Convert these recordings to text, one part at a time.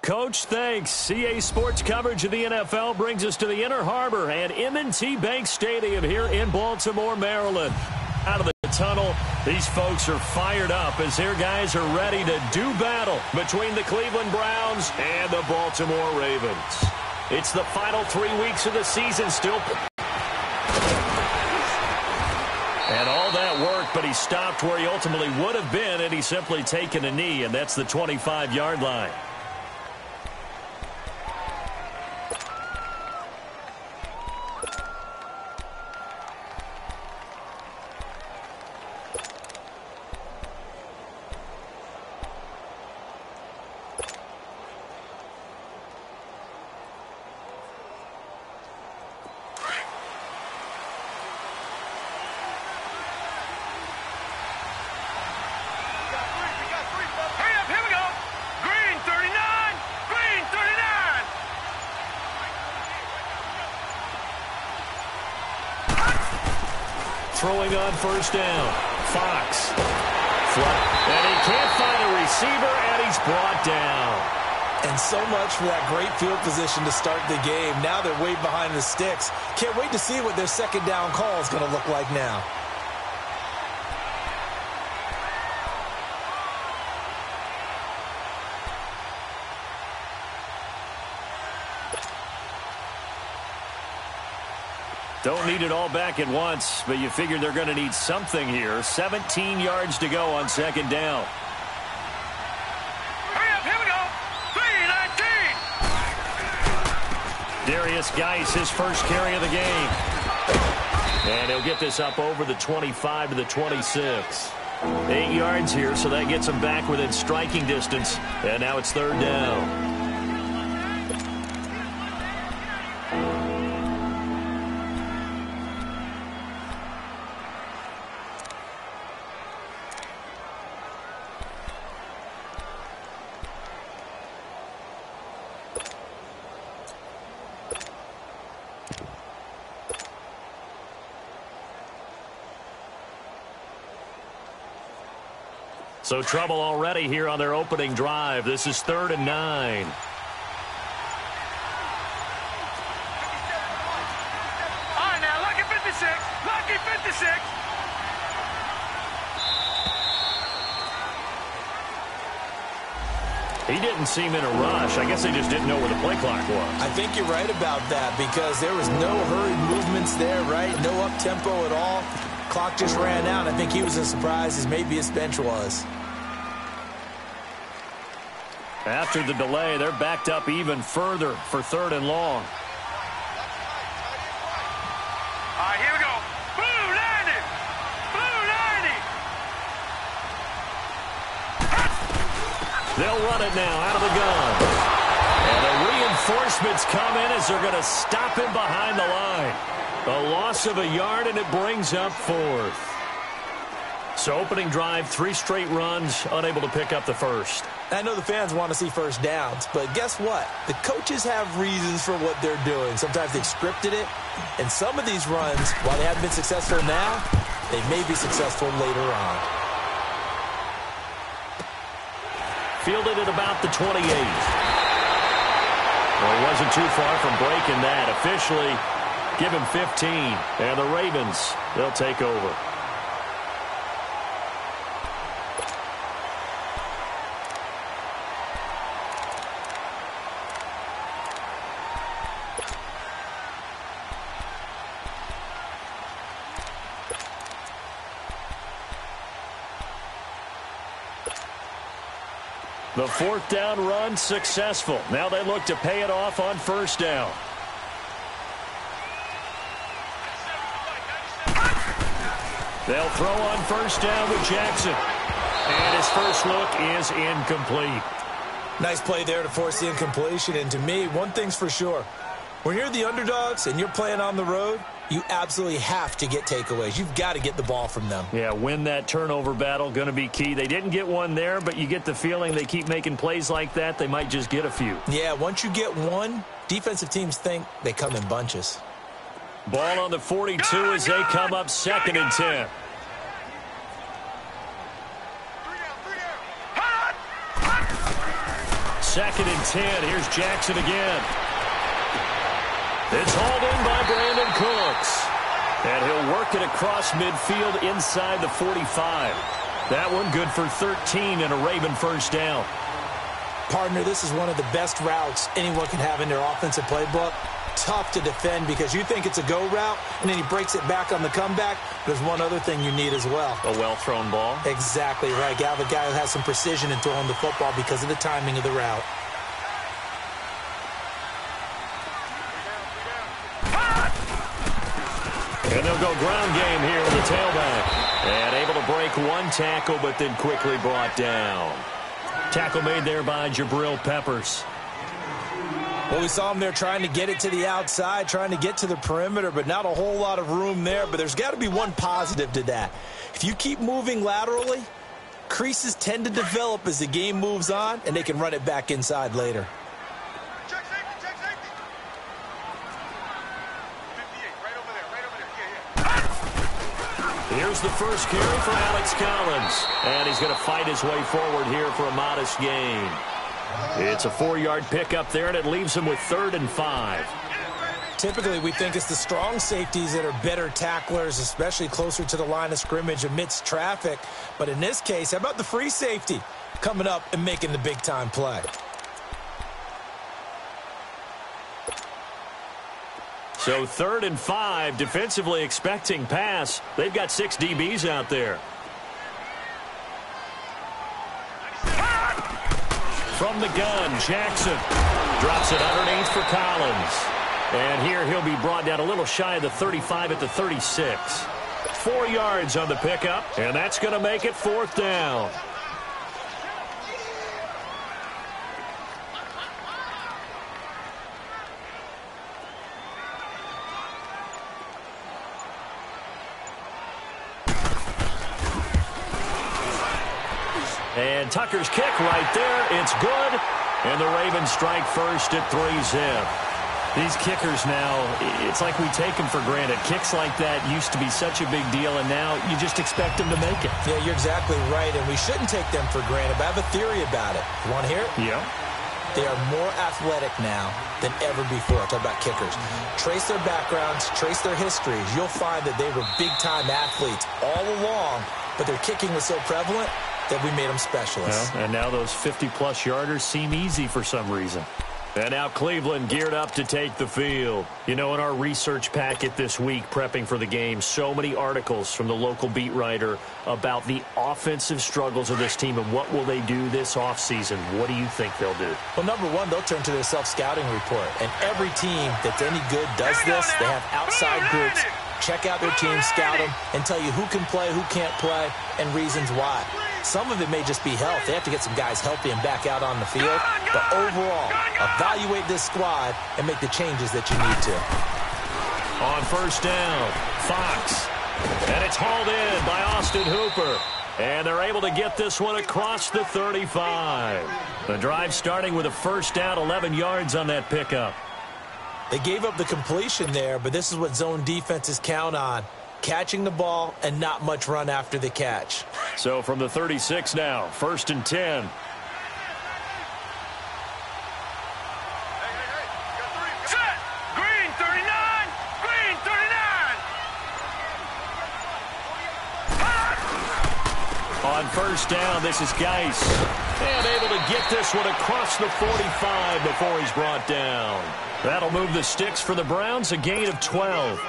Coach, thanks. CA Sports coverage of the NFL brings us to the Inner Harbor and M&T Bank Stadium here in Baltimore, Maryland. Out of the tunnel, these folks are fired up as their guys are ready to do battle between the Cleveland Browns and the Baltimore Ravens. It's the final 3 weeks of the season still. And all that work, but he stopped where he ultimately would have been, and he's simply taken a knee, and that's the 25-yard line. Throwing on first down. Fox. And he can't find a receiver, and he's brought down. And so much for that great field position to start the game. Now they're way behind the sticks. Can't wait to see what their second down call is going to look like now. Don't need it all back at once, but you figure they're going to need something here. 17 yards to go on second down. Hurry up, here we go. 3-19. Darius Geis, his first carry of the game. And he'll get this up over the 25 to the 26. 8 yards here, so that gets him back within striking distance. And now it's third down. So trouble already here on their opening drive. This is 3rd and 9. All right, now, lucky 56. Lucky 56. He didn't seem in a rush. I guess they just didn't know where the play clock was. I think you're right about that because there was no hurried movements there, right? No up-tempo at all. Clock just ran out. I think he was as surprised as maybe his bench was. After the delay, they're backed up even further for 3rd and long. All right, here we go. Blue 90. Blue 90. They'll run it now out of the gun. And the reinforcements come in as they're going to stop him behind the line. A loss of a yard, and it brings up 4th. So opening drive, 3 straight runs, unable to pick up the first. I know the fans want to see first downs, but guess what? The coaches have reasons for what they're doing. Sometimes they've scripted it, and some of these runs, while they haven't been successful now, they may be successful later on. Fielded at about the 28. Well, it wasn't too far from breaking that. Officially, give him 15. And the Ravens, they'll take over. The 4th down run successful. Now they look to pay it off on first down. They'll throw on first down with Jackson. And his first look is incomplete. Nice play there to force the incompletion. And to me, one thing's for sure. When you're the underdogs and you're playing on the road, you absolutely have to get takeaways. You've got to get the ball from them. Yeah, win that turnover battle, going to be key. They didn't get one there, but you get the feeling they keep making plays like that, they might just get a few. Yeah, once you get one, defensive teams think they come in bunches. Ball on the 42 as they come up 2nd and 10. 2nd and 10. Here's Jackson again. It's hauled in by Brandon Cooks. And he'll work it across midfield inside the 45. That one good for 13 and a Raven first down. Partner, this is one of the best routes anyone can have in their offensive playbook. Tough to defend because you think it's a go route, and then he breaks it back on the comeback. There's one other thing you need as well. A well-thrown ball? Exactly right. You have a guy who has some precision in throwing the football because of the timing of the route. And they'll go ground game here with the tailback. And able to break one tackle, but then quickly brought down. Tackle made there by Jabril Peppers. Well, we saw him there trying to get it to the outside, trying to get to the perimeter, but not a whole lot of room there. But there's got to be one positive to that. If you keep moving laterally, creases tend to develop as the game moves on, and they can run it back inside later. Check safety, check safety. 58, right over there, Here's the first carry for Alex Collins. And he's going to fight his way forward here for a modest gain. It's a 4-yard pickup there, and it leaves him with 3rd and 5. Typically, we think it's the strong safeties that are better tacklers, especially closer to the line of scrimmage amidst traffic. But in this case, how about the free safety coming up and making the big-time play? So 3rd and 5, defensively expecting pass. They've got 6 DBs out there. From the gun, Jackson drops it underneath for Collins. And here he'll be brought down a little shy of the 35 at the 36. 4 yards on the pickup, and that's going to make it 4th down. And Tucker's kick right there. It's good. And the Ravens strike first at 3-zip. These kickers now, it's like we take them for granted. Kicks like that used to be such a big deal, and now you just expect them to make it. Yeah, you're exactly right, and we shouldn't take them for granted. But I have a theory about it. You want to hear it? Yeah. They are more athletic now than ever before. Talk about kickers. Trace their backgrounds, trace their histories. You'll find that they were big-time athletes all along, but their kicking was so prevalent that we made them specialists. Well, and now those 50-plus yarders seem easy for some reason. And now Cleveland geared up to take the field. You know, in our research packet this week, prepping for the game, so many articles from the local beat writer about the offensive struggles of this team and what will they do this offseason. What do you think they'll do? Well, number one, they'll turn to their self-scouting report. And every team that's any good does this. They have outside groups. Check out their team, scout them, and tell you who can play, who can't play, and reasons why. Some of it may just be health. They have to get some guys healthy and back out on the field. But overall, evaluate this squad and make the changes that you need to. On 1st down, Fox. And it's hauled in by Austin Hooper. And they're able to get this one across the 35. The drive starting with a 1st down, 11 yards on that pickup. They gave up the completion there, but this is what zone defenses count on. Catching the ball and not much run after the catch. So from the 36 now, 1st and 10. Set! Green 39! Green 39! On 1st down, this is Geis. And able to get this one across the 45 before he's brought down. That'll move the sticks for the Browns, a gain of 12.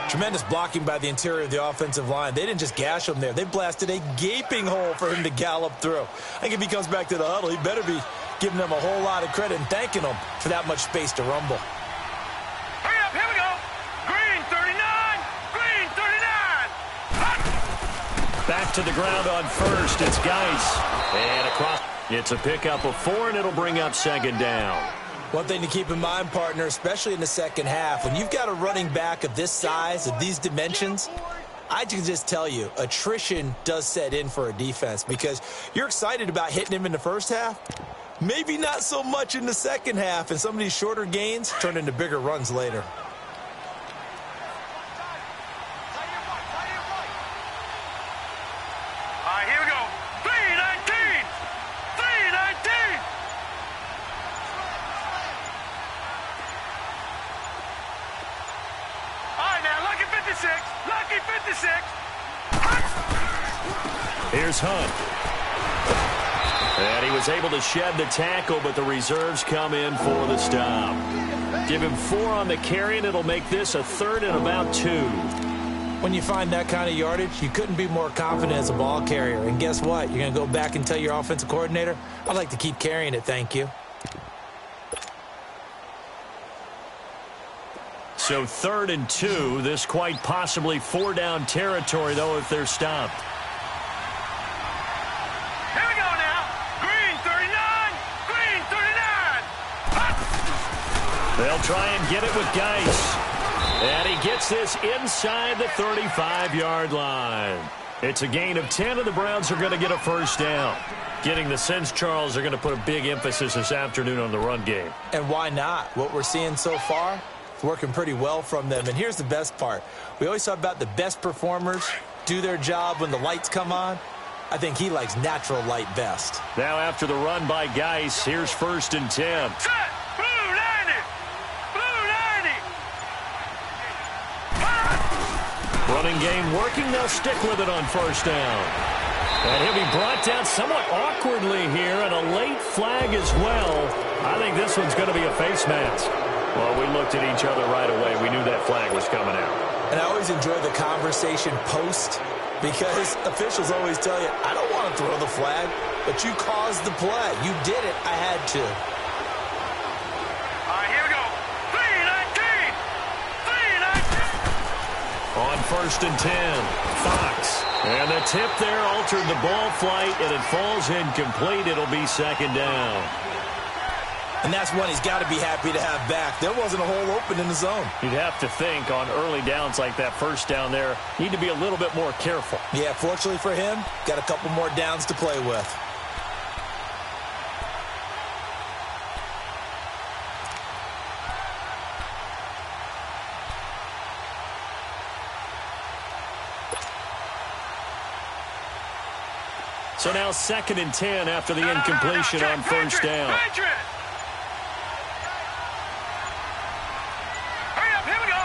Tremendous blocking by the interior of the offensive line. They didn't just gash him there. They blasted a gaping hole for him to gallop through. I think if he comes back to the huddle, he better be giving them a whole lot of credit and thanking them for that much space to rumble. Hurry up, here we go! Green 39! Green 39! Back to the ground on 1st. It's Geis. And across. It's a pickup of 4, and it'll bring up 2nd down. One thing to keep in mind, partner, especially in the second half, when you've got a running back of this size, of these dimensions, I can just tell you, attrition does set in for a defense because you're excited about hitting him in the first half. Maybe not so much in the second half, and some of these shorter gains turn into bigger runs later. All right, here we go. 319! 319! 56. Lucky 56. Here's Hunt. And he was able to shed the tackle, but the reserves come in for the stop. Give him 4 on the carry, and it'll make this a 3rd and about 2. When you find that kind of yardage, you couldn't be more confident as a ball carrier. And guess what? You're going to go back and tell your offensive coordinator, I'd like to keep carrying it, thank you. So 3rd and 2. This quite possibly 4-down territory, though, if they're stopped. Here we go now. Green 39. Green 39. They'll try and get it with Geis. And he gets this inside the 35-yard line. It's a gain of 10, and the Browns are going to get a first down. Getting the sense, Charles, they're going to put a big emphasis this afternoon on the run game. And why not? What we're seeing so far, it's working pretty well from them. And here's the best part. We always talk about the best performers do their job when the lights come on. I think he likes natural light best. Now after the run by Geis, here's 1st and 10. Set. Blue 90. Blue 90. Running game working. They'll stick with it on 1st down. And he'll be brought down somewhat awkwardly here, and a late flag as well. I think this one's going to be a face mask. Well, we looked at each other right away. We knew that flag was coming out. And I always enjoy the conversation post, because officials always tell you, I don't want to throw the flag, but you caused the play. You did it. I had to. All right, here we go. 319. 319. On 1st and 10, Fox. And the tip there altered the ball flight, and it falls incomplete. It'll be 2nd down. And that's one he's got to be happy to have back. There wasn't a hole open in the zone. You'd have to think on early downs like that 1st down there, need to be a little bit more careful. Yeah, fortunately for him, got a couple more downs to play with. So now 2nd and 10 after the incompletion on 1st down. Hurry up, here we go.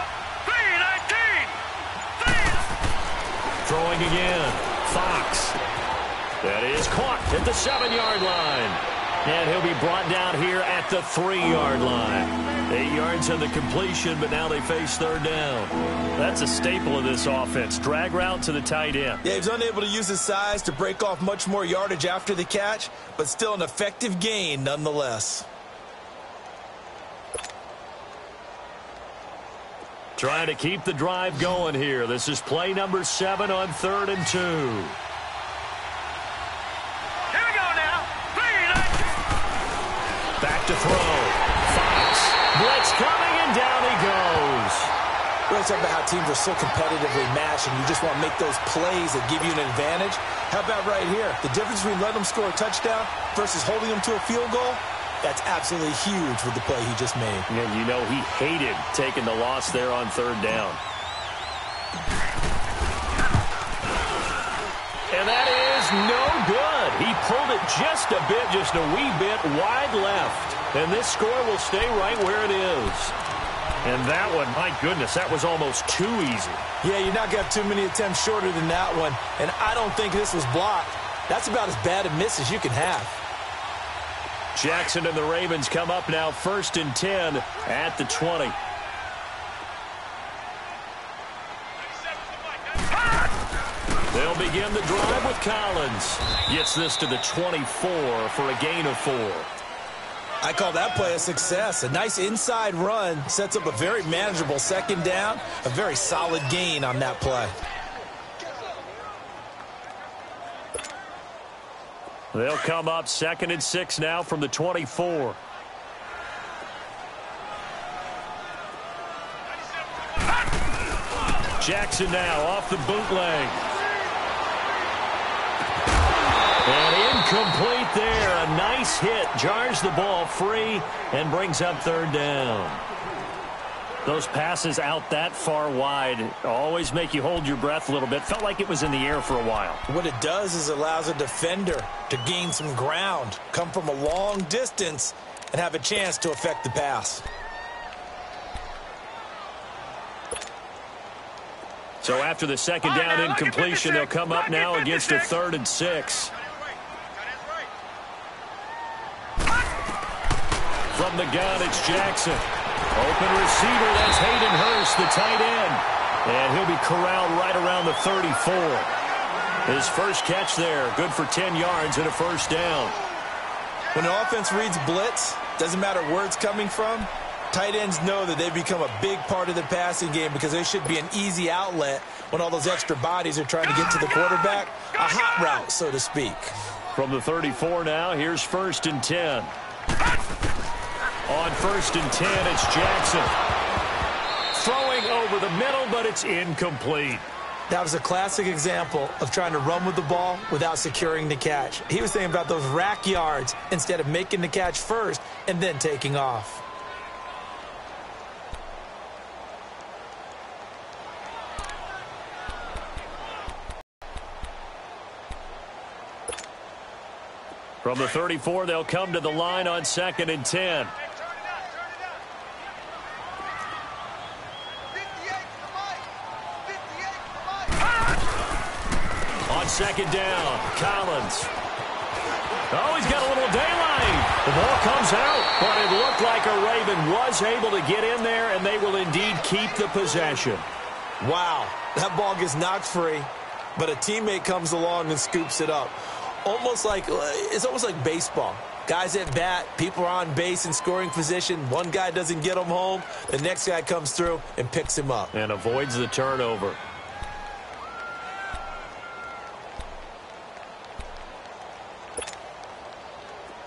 319. Throwing again. Fox. That is caught at the 7-yard line. And he'll be brought down here at the 3-yard line. 8 yards on the completion, but now they face 3rd down. That's a staple of this offense. Drag route to the tight end. Yeah, he's unable to use his size to break off much more yardage after the catch, but still an effective gain nonetheless. Trying to keep the drive going here. This is play number 7 on 3rd and 2. Here we go now. 319. Back to throw. Fox. Blitz coming, and down he goes. We always talk about how teams are so competitively matched, and you just want to make those plays that give you an advantage. How about right here? The difference between letting them score a touchdown versus holding them to a field goal, that's absolutely huge with the play he just made. Yeah, you know he hated taking the loss there on 3rd down. And that is no good. He pulled it just a wee bit wide left. And this score will stay right where it is. And that one, my goodness, that was almost too easy. Yeah, you're not going to have too many attempts shorter than that one. And I don't think this was blocked. That's about as bad a miss as you can have. Jackson and the Ravens come up now 1st and 10 at the 20. They'll begin the drive with Collins. Gets this to the 24 for a gain of 4. I call that play a success. A nice inside run sets up a very manageable 2nd down. A very solid gain on that play. They'll come up 2nd and 6 now from the 24. Jackson now off the bootleg. And incomplete there. A nice hit. Jars the ball free and brings up 3rd down. Those passes out that far wide always make you hold your breath a little bit. Felt like it was in the air for a while. What it does is allows a defender to gain some ground, come from a long distance, and have a chance to affect the pass. So after the second down incompletion, they'll come up now against a 3rd and 6. From the gun, it's Jackson. Open receiver, that's Hayden Hurst, the tight end. And he'll be corralled right around the 34. His first catch there, good for 10 yards and a first down. When the offense reads blitz, doesn't matter where it's coming from, tight ends know that they've become a big part of the passing game because they should be an easy outlet when all those extra bodies are trying to get to the quarterback. A hot route, so to speak. From the 34 now, here's 1st and 10. On 1st and 10, it's Jackson. Throwing over the middle, but it's incomplete. That was a classic example of trying to run with the ball without securing the catch. He was thinking about those rack yards instead of making the catch first and then taking off. From the 34, they'll come to the line on 2nd and 10. On 2nd down, Collins. Oh, he's got a little daylight. The ball comes out, but it looked like a Raven was able to get in there, and they will indeed keep the possession. Wow, that ball gets knocked free, but a teammate comes along and scoops it up. It's almost like baseball. Guys at bat, people are on base in scoring position. One guy doesn't get him home. The next guy comes through and picks him up. And avoids the turnover.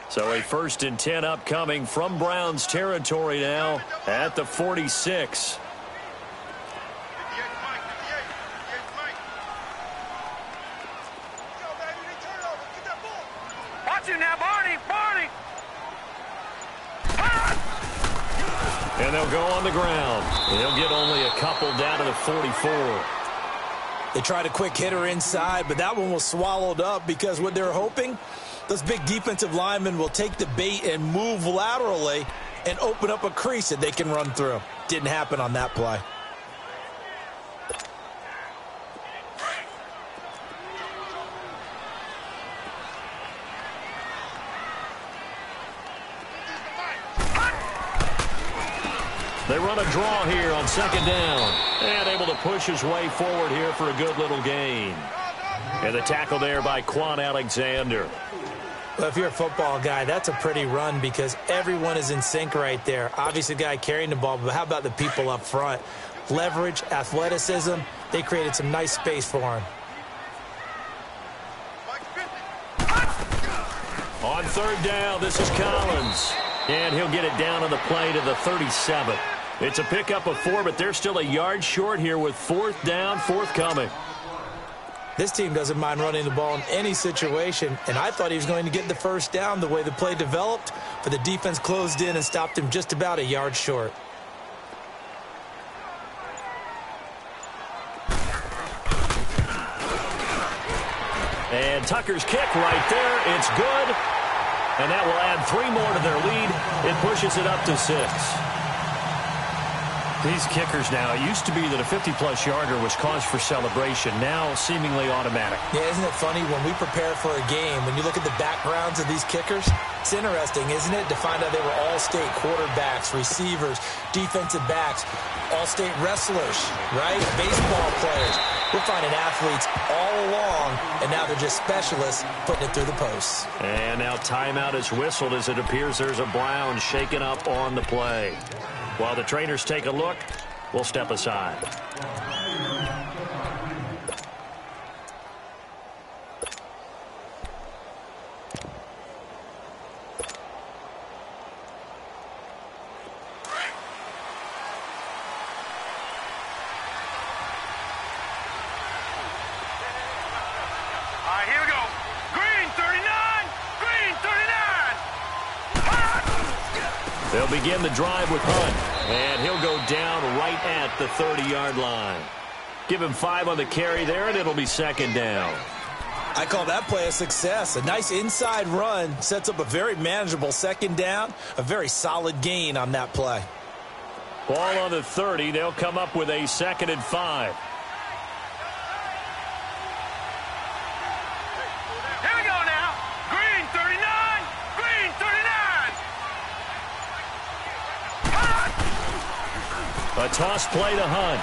So a 1st and 10 upcoming from Browns territory now at the 46. Now, Barney. And they'll go on the ground. They'll get only a couple down to the 44. They tried a quick hitter inside, but that one was swallowed up because what they're hoping, those big defensive linemen will take the bait and move laterally and open up a crease that they can run through. Didn't happen on that play. They run a draw here on 2nd down. And able to push his way forward here for a good little gain. And the tackle there by Quan Alexander. Well, if you're a football guy, that's a pretty run because everyone is in sync right there. Obviously, the guy carrying the ball, but how about the people up front? Leverage, athleticism, they created some nice space for him. On 3rd down, this is Collins. And he'll get it down on the play to the 37. It's a pickup of 4, but they're still a yard short here with 4th down, forthcoming. This team doesn't mind running the ball in any situation, and I thought he was going to get the first down the way the play developed, but the defense closed in and stopped him just about a yard short. And Tucker's kick right there. It's good. And that will add 3 more to their lead. It pushes it up to 6. These kickers now, it used to be that a 50-plus yarder was cause for celebration. Now seemingly automatic. Yeah, isn't it funny when we prepare for a game, when you look at the backgrounds of these kickers, it's interesting, isn't it, to find out they were all-state quarterbacks, receivers, defensive backs, all-state wrestlers, right? Baseball players. We're finding athletes all along, and now they're just specialists putting it through the posts. And now timeout is whistled as it appears there's a Brown shaken up on the play. While the trainers take a look, we'll step aside. Here we go. Green 39. Green 39. They'll begin the drive with Hunt. And he'll go down right at the 30-yard line. Give him 5 on the carry there, and it'll be 2nd down. I call that play a success. A nice inside run sets up a very manageable 2nd down. A very solid gain on that play. Ball on the 30. They'll come up with a 2nd and 5. A toss play to Hunt.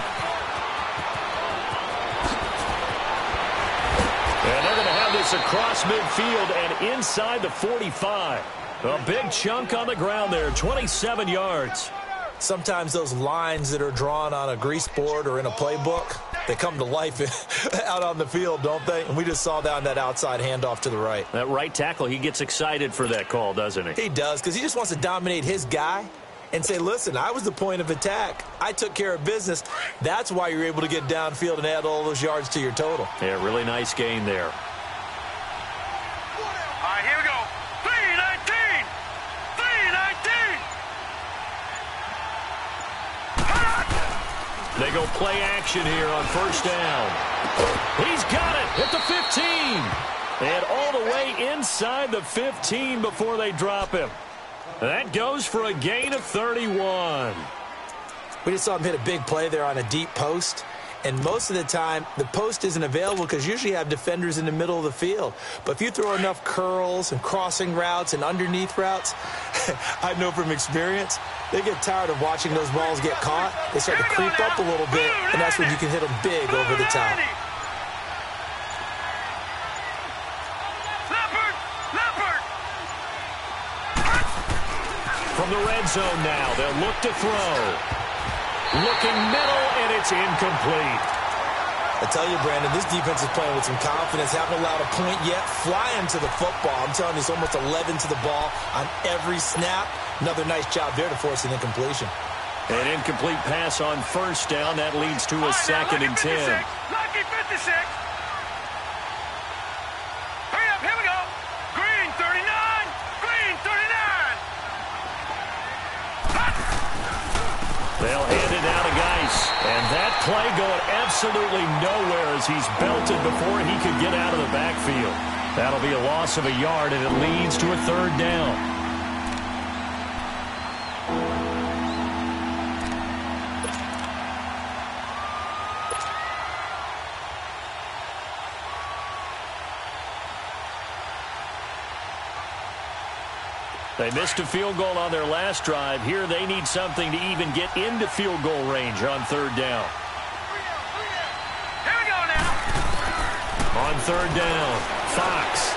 And they're going to have this across midfield and inside the 45. A big chunk on the ground there, 27 yards. Sometimes those lines that are drawn on a grease board or in a playbook, they come to life out on the field, don't they? And we just saw that on that outside handoff to the right. That right tackle, he gets excited for that call, doesn't he? He does, because he just wants to dominate his guy and say, listen, I was the point of attack. I took care of business. That's why you're able to get downfield and add all those yards to your total. Yeah, really nice gain there. All right, here we go. 319. 319. They go play action here on first down. He's got it at the 15. And all the way inside the 15 before they drop him. That goes for a gain of 31. We just saw him hit a big play there on a deep post. And most of the time, the post isn't available because usually you have defenders in the middle of the field. But if you throw enough curls and crossing routes and underneath routes, I know from experience, they get tired of watching those balls get caught. They start to creep up a little bit, and that's when you can hit them big over the top. From the red zone now, they'll look to throw. Looking middle, and it's incomplete. I tell you, Brandon, this defense is playing with some confidence. Haven't allowed a point yet. Flying to the football. I'm telling you, it's almost 11 to the ball on every snap. Another nice job there to force an incompletion. An incomplete pass on first down. That leads to a second and 10. Lucky 56. Hurry up, here we go. Green 39. Green 39. They'll hand it out to Geis. And that play going absolutely nowhere as he's belted before he could get out of the backfield. That'll be a loss of a yard, and it leads to a third down. They missed a field goal on their last drive. Here they need something to even get into field goal range on third down. Here we go now. On third down, Fox.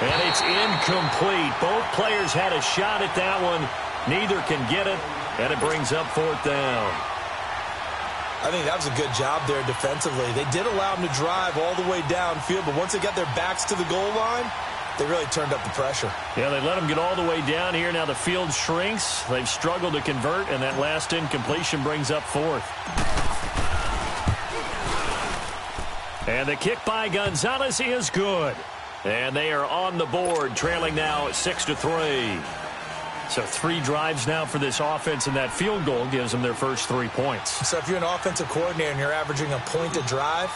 And it's incomplete. Both players had a shot at that one. Neither can get it, and it brings up fourth down. I think that was a good job there defensively. They did allow them to drive all the way downfield, but once they got their backs to the goal line, they really turned up the pressure. Yeah, they let them get all the way down here. Now the field shrinks. They've struggled to convert, and that last incompletion brings up fourth. And the kick by Gonzalez is good. And they are on the board, trailing now 6-3. So 3 drives now for this offense, and that field goal gives them their first 3 points. So if you're an offensive coordinator and you're averaging a point a drive,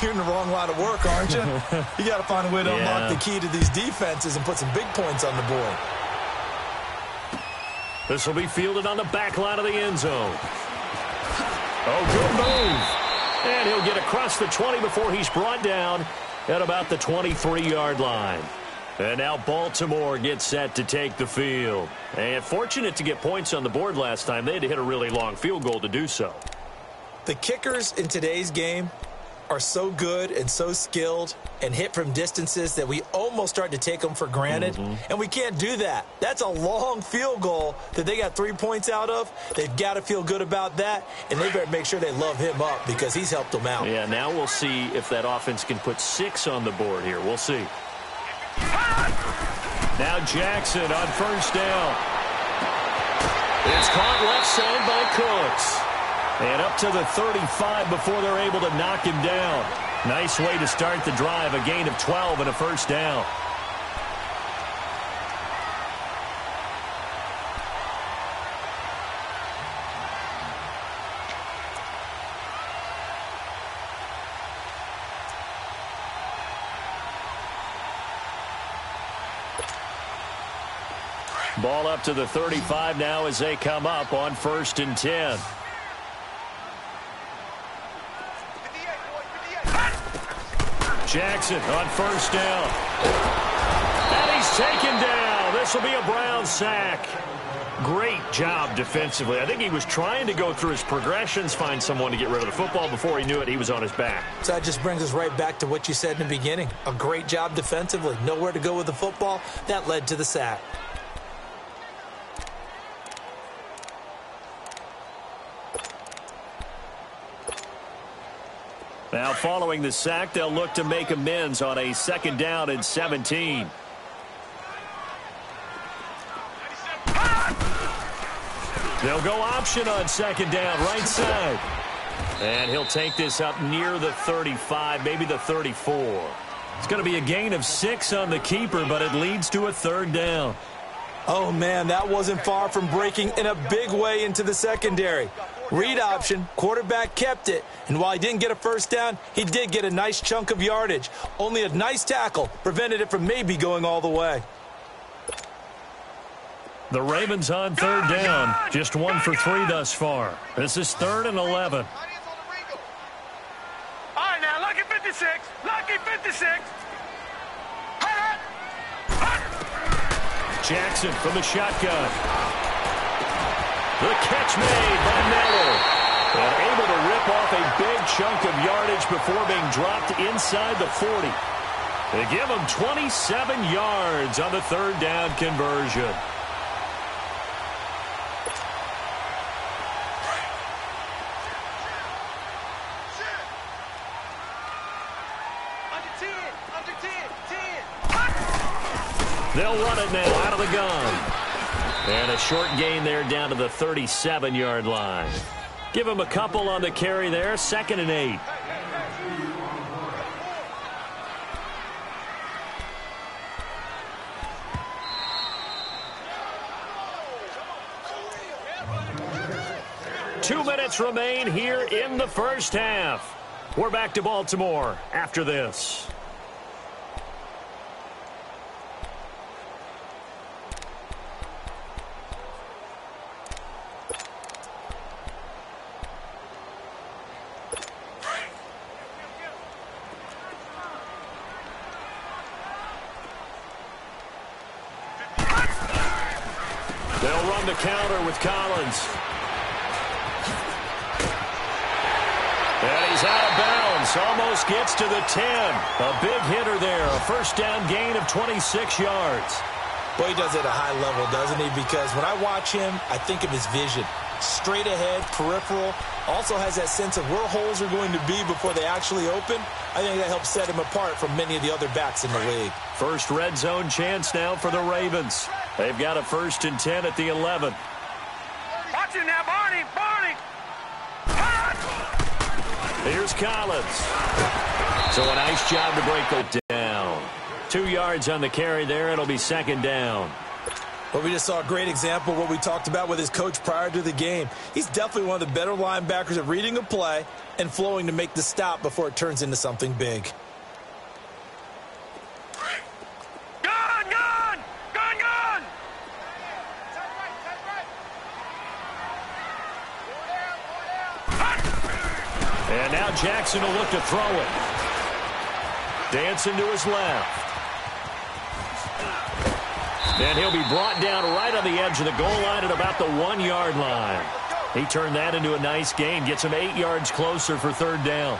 you're in the wrong line of work, aren't you? You got to find a way to unlock the key to these defenses and put some big points on the board. This will be fielded on the back line of the end zone. Oh, good move. And he'll get across the 20 before he's brought down at about the 23-yard line. And now Baltimore gets set to take the field. And fortunate to get points on the board last time. They had to hit a really long field goal to do so. The kickers in today's game are so good and so skilled and hit from distances that we almost start to take them for granted. And we can't do that. That's a long field goal that they got 3 points out of. They've got to feel good about that, and they better make sure they love him up because he's helped them out. Yeah, now we'll see if that offense can put 6 on the board here. We'll see. Now Jackson on first down. It's caught left side by Cooks. And up to the 35 before they're able to knock him down. Nice way to start the drive. A gain of 12 and a first down. Ball up to the 35 now as they come up on 1st and 10. Jackson on first down. And he's taken down. this will be a Brown sack. Great job defensively. I think he was trying to go through his progressions, find someone to get rid of the football. Before he knew it, he was on his back. So that just brings us right back to what you said in the beginning. A great job defensively. Nowhere to go with the football. That led to the sack. Now, following the sack, they'll look to make amends on a 2nd down and 17. They'll go option on 2nd down, right side. And he'll take this up near the 35, maybe the 34. It's going to be a gain of 6 on the keeper, but it leads to a 3rd down. Oh, man, that wasn't far from breaking in a big way into the secondary. Read option, quarterback kept it, and while he didn't get a 1st down, he did get a nice chunk of yardage. Only a nice tackle prevented it from maybe going all the way. The Ravens on 3rd down, just 1 for 3 thus far. This is 3rd and 11. All right, now, lucky 56. Lucky 56. Jackson from the shotgun. The catch made by Miller. And able to rip off a big chunk of yardage before being dropped inside the 40. They give him 27 yards on the 3rd down conversion. They'll run it now out of the gun. And a short gain there down to the 37-yard line. Give him a couple on the carry there. 2nd and 8. Two minutes remain here in the first half. We're back to Baltimore after this. They'll run the counter with Collins. And he's out of bounds. Almost gets to the 10. A big hitter there. A 1st down gain of 26 yards. Boy, he does it at a high level, doesn't he? Because when I watch him, I think of his vision. Straight ahead, peripheral. Also has that sense of where holes are going to be before they actually open. I think that helps set him apart from many of the other backs in the league. First red zone chance now for the Ravens. They've got a 1st and 10 at the 11. Watch it now, Barney. Barney. Here's Collins. So a nice job to break that down. 2 yards on the carry there. It'll be 2nd down. But we just saw a great example of what we talked about with his coach prior to the game. He's definitely one of the better linebackers at reading a play and flowing to make the stop before it turns into something big. Gun, gun! Gun, gun! And now Jackson will look to throw it. Dancing to his left. And he'll be brought down right on the edge of the goal line at about the 1-yard line. He turned that into a nice gain. Gets him 8 yards closer for 3rd down.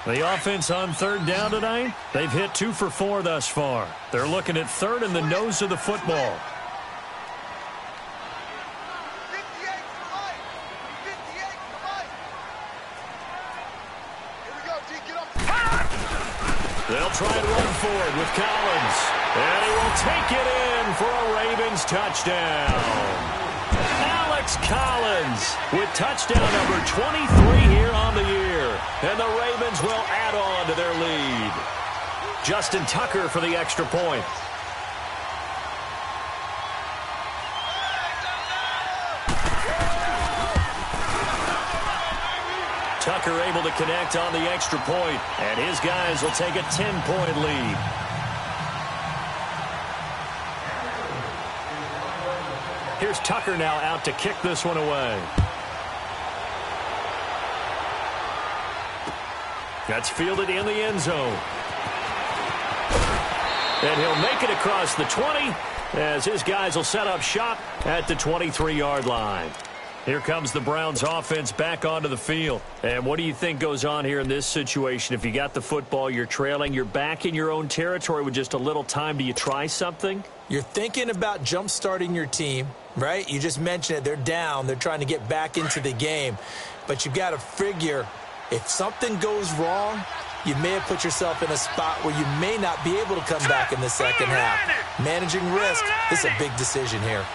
The offense on 3rd down tonight, they've hit 2 for 4 thus far. They're looking at 3rd in the nose of the football. They'll try and run forward with Collins. And he will take it in for a Ravens touchdown. Alex Collins with touchdown number 23 here on the year. And the Ravens will add on to their lead. Justin Tucker for the extra point. Tucker able to connect on the extra point, and his guys will take a 10-point lead. Here's Tucker now out to kick this one away. That's fielded in the end zone. And he'll make it across the 20 as his guys will set up shop at the 23-yard line. Here comes the Browns offense back onto the field. And what do you think goes on here in this situation? If you got the football, you're trailing, you're back in your own territory with just a little time. Do you try something? You're thinking about jump-starting your team, right? You just mentioned it. They're down. They're trying to get back into the game. But you've got to figure if something goes wrong, you may have put yourself in a spot where you may not be able to come back in the second half. Managing risk, this is a big decision here.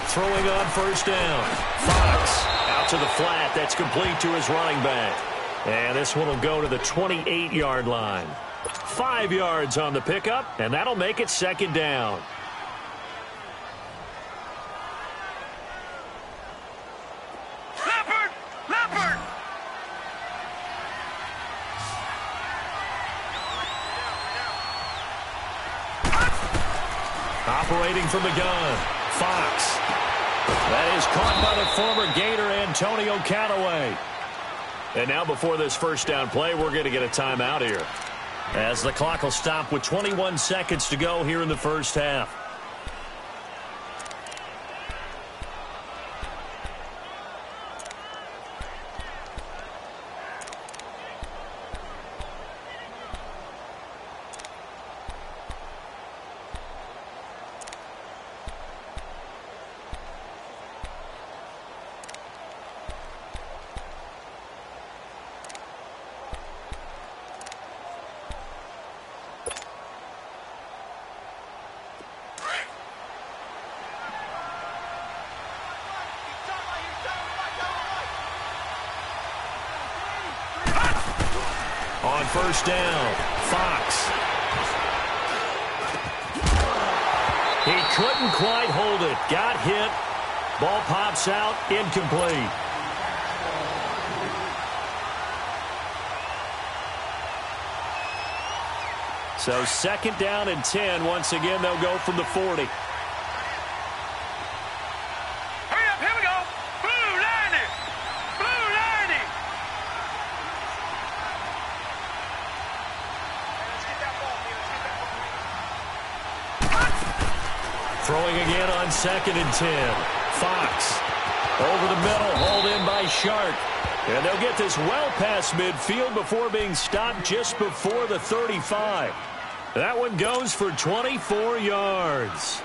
Throwing on first down. Fox out to the flat. That's complete to his running back. And this one will go to the 28-yard line. 5 yards on the pickup, and that'll make it second down. Leopard! Operating from the gun. Fox. That is caught by the former Gator Antonio Callaway. And now before this first down play, we're going to get a timeout here, as the clock will stop with 21 seconds to go here in the first half. On first down, Fox. He couldn't quite hold it. Got hit. Ball pops out. Incomplete. So second down and 10. Once again, they'll go from the 40. Hurry up, here we go. Blue 90. Blue 90. Throwing again on second and 10. Fox over the middle, hauled in by Shark. And they'll get this well past midfield before being stopped just before the 35. That one goes for 24 yards.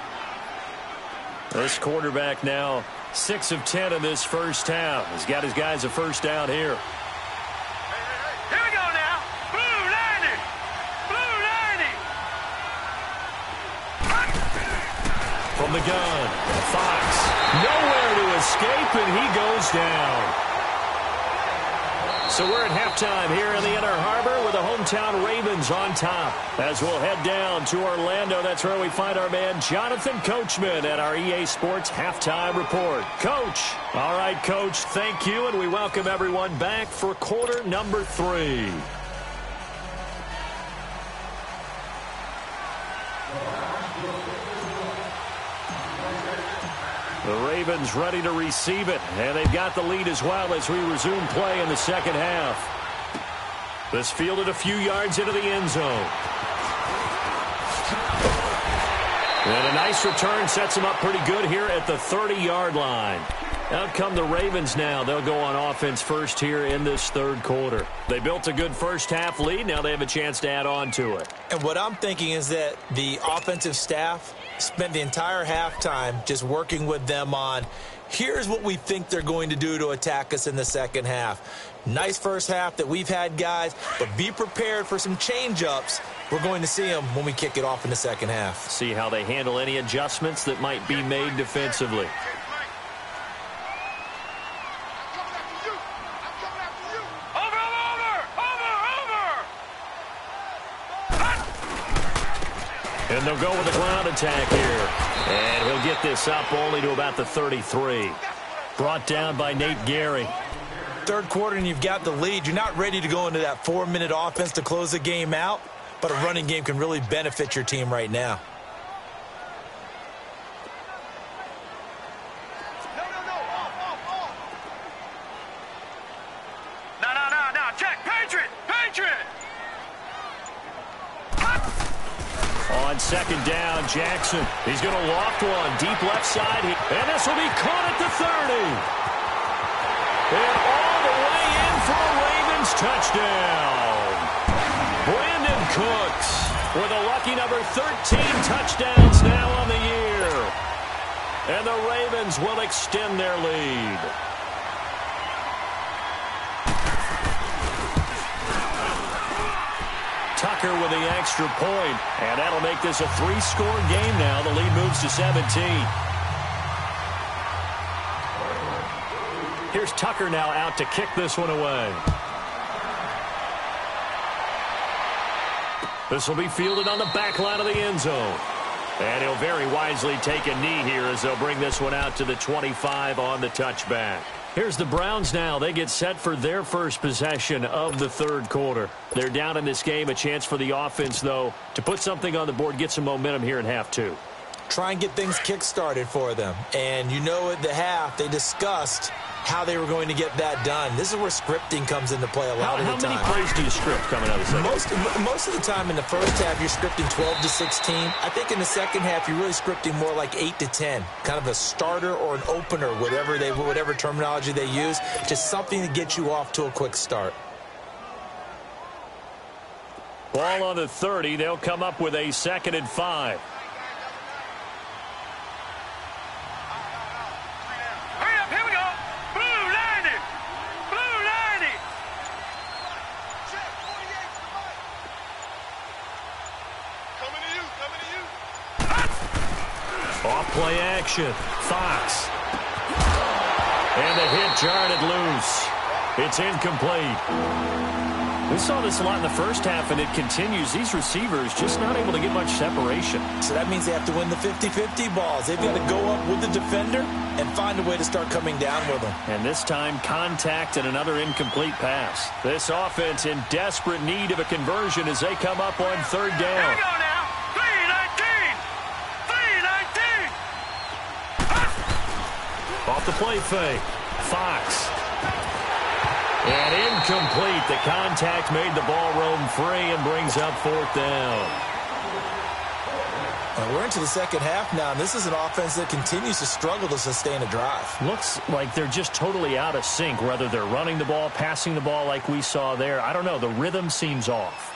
This quarterback now 6 of 10 in this first half. He's got his guys a first down here. Here we go now. Blue 90. Blue 90. From the gun, Fox. Nowhere to escape, and he goes down. So we're at halftime here in the Inner Harbor with the hometown Ravens on top. As we'll head down to Orlando, that's where we find our man Jonathan Coachman at our EA Sports Halftime Report. Coach. All right, Coach, thank you, and we welcome everyone back for quarter number 3. The Ravens ready to receive it, and they've got the lead as well as we resume play in the second half. This fielded a few yards into the end zone. And a nice return sets them up pretty good here at the 30-yard line. Out come the Ravens now. They'll go on offense first here in this third quarter. They built a good first half lead. Now they have a chance to add on to it. And what I'm thinking is that the offensive staff spent the entire halftime just working with them on, here's what we think they're going to do to attack us in the second half. Nice first half that we've had, guys, but be prepared for some change-ups. We're going to see them when we kick it off in the second half. See how they handle any adjustments that might be made defensively. And they'll go with the ground attack here. And he'll get this up only to about the 33. Brought down by Nate Gary. Third quarter and you've got the lead. You're not ready to go into that 4-minute offense to close the game out, but a running game can really benefit your team right now. on second down. Jackson, he's going to loft one. Deep left side. And this will be caught at the 30. And all the way in for a Ravens touchdown. Brandon Cooks with a lucky number 13 touchdowns now on the year. And the Ravens will extend their lead. Tucker with the extra point, and that'll make this a 3-score game now. The lead moves to 17. Here's Tucker now out to kick this one away. This will be fielded on the back line of the end zone. And he'll very wisely take a knee here as they'll bring this one out to the 25 on the touchback. Here's the Browns now. They get set for their first possession of the third quarter. They're down in this game. A chance for the offense, though, to put something on the board, get some momentum here in half two. Try and get things kick-started for them. And you know at the half, they discussed how they were going to get that done. This is where scripting comes into play a lot of the time. How many plays do you script coming out of the second? Most of the time in the first half, you're scripting 12 to 16. I think in the second half, you're really scripting more like 8 to 10. Kind of a starter or an opener, whatever terminology they use. Just something to get you off to a quick start. Ball on the 30. They'll come up with a 2nd and 5. Off-play action. Fox. And the hit jarred it loose. It's incomplete. We saw this a lot in the first half, and it continues. These receivers just not able to get much separation. So that means they have to win the 50-50 balls. They've got to go up with the defender and find a way to start coming down with them. And this time, contact and another incomplete pass. This offense in desperate need of a conversion as they come up on third down. Here we go now. 3-19. Off the play fake. Fox. And incomplete. The contact made the ball roam free and brings up fourth down. Well, we're into the second half now, and this is an offense that continues to struggle to sustain a drive. Looks like they're just totally out of sync, whether they're running the ball, passing the ball like we saw there. I don't know. The rhythm seems off.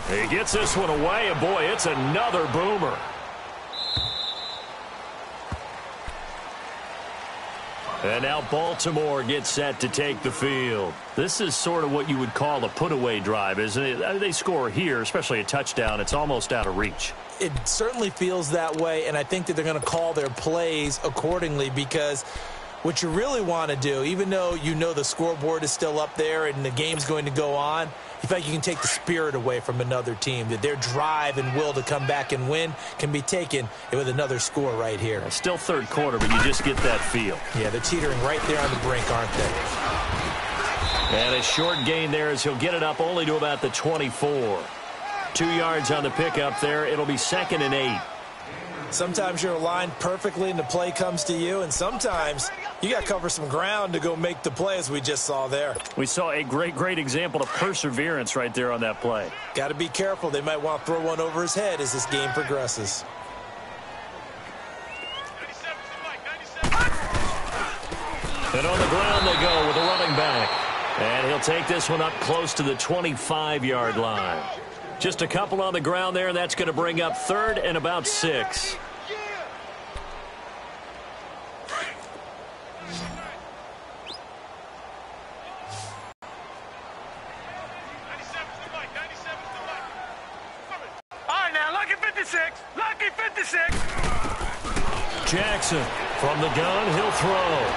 He gets this one away, and boy, it's another boomer. And now Baltimore gets set to take the field. This is sort of what you would call a put-away drive, isn't it? They score here, especially a touchdown. It's almost out of reach. It certainly feels that way, and I think that they're going to call their plays accordingly, because what you really want to do, even though you know the scoreboard is still up there and the game's going to go on, you feel like you can take the spirit away from another team, that their drive and will to come back and win can be taken with another score right here. It's still third quarter, but you just get that feel. Yeah, they're teetering right there on the brink, aren't they? And a short gain there as he'll get it up only to about the 24. 2 yards on the pickup there. It'll be 2nd and 8. Sometimes you're aligned perfectly and the play comes to you, and sometimes you got to cover some ground to go make the play, as we just saw there. We saw a great example of perseverance right there on that play. Got to be careful. They might want to throw one over his head as this game progresses. And on the ground they go with a running back. And he'll take this one up close to the 25-yard line. Just a couple on the ground there, and that's going to bring up 3rd and about 6. All right, now, lucky 56. Lucky 56. Jackson from the gun, he'll throw.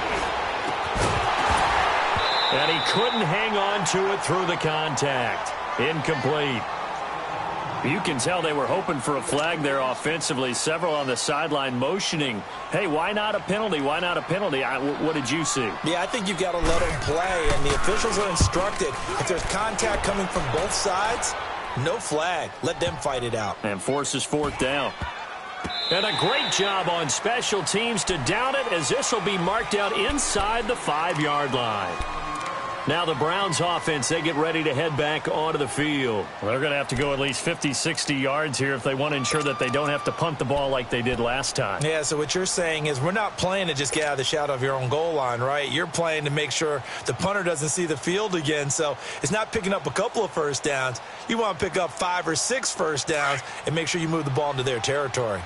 And he couldn't hang on to it through the contact. Incomplete. You can tell they were hoping for a flag there offensively. Several on the sideline motioning, hey, why not a penalty? Why not a penalty? What did you see? Yeah, I think you've got to let them play, and the officials are instructed. If there's contact coming from both sides, no flag. Let them fight it out. And forces 4th down. And a great job on special teams to down it, as this will be marked out inside the 5-yard line. Now the Browns offense, they get ready to head back onto the field. Well, they're going to have to go at least 50, 60 yards here if they want to ensure that they don't have to punt the ball like they did last time. Yeah, so what you're saying is we're not playing to just get out of the shadow of your own goal line, right? You're playing to make sure the punter doesn't see the field again. So it's not picking up a couple of first downs. You want to pick up 5 or 6 first downs and make sure you move the ball into their territory.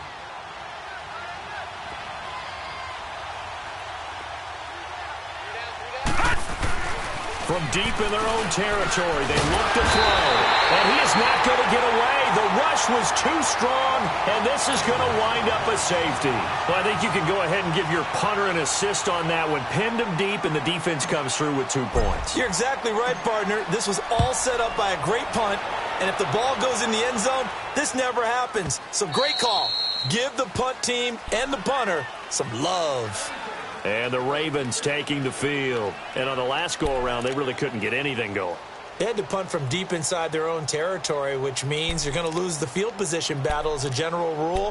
From deep in their own territory, they look to throw. And he is not going to get away. The rush was too strong, and this is going to wind up a safety. Well, I think you can go ahead and give your punter an assist on that one. Pinned him deep, and the defense comes through with 2 points. You're exactly right, partner. This was all set up by a great punt, and if the ball goes in the end zone, this never happens. So great call. Give the punt team and the punter some love. And the Ravens taking the field. And on the last go-around, they really couldn't get anything going. They had to punt from deep inside their own territory, which means you're going to lose the field position battle as a general rule.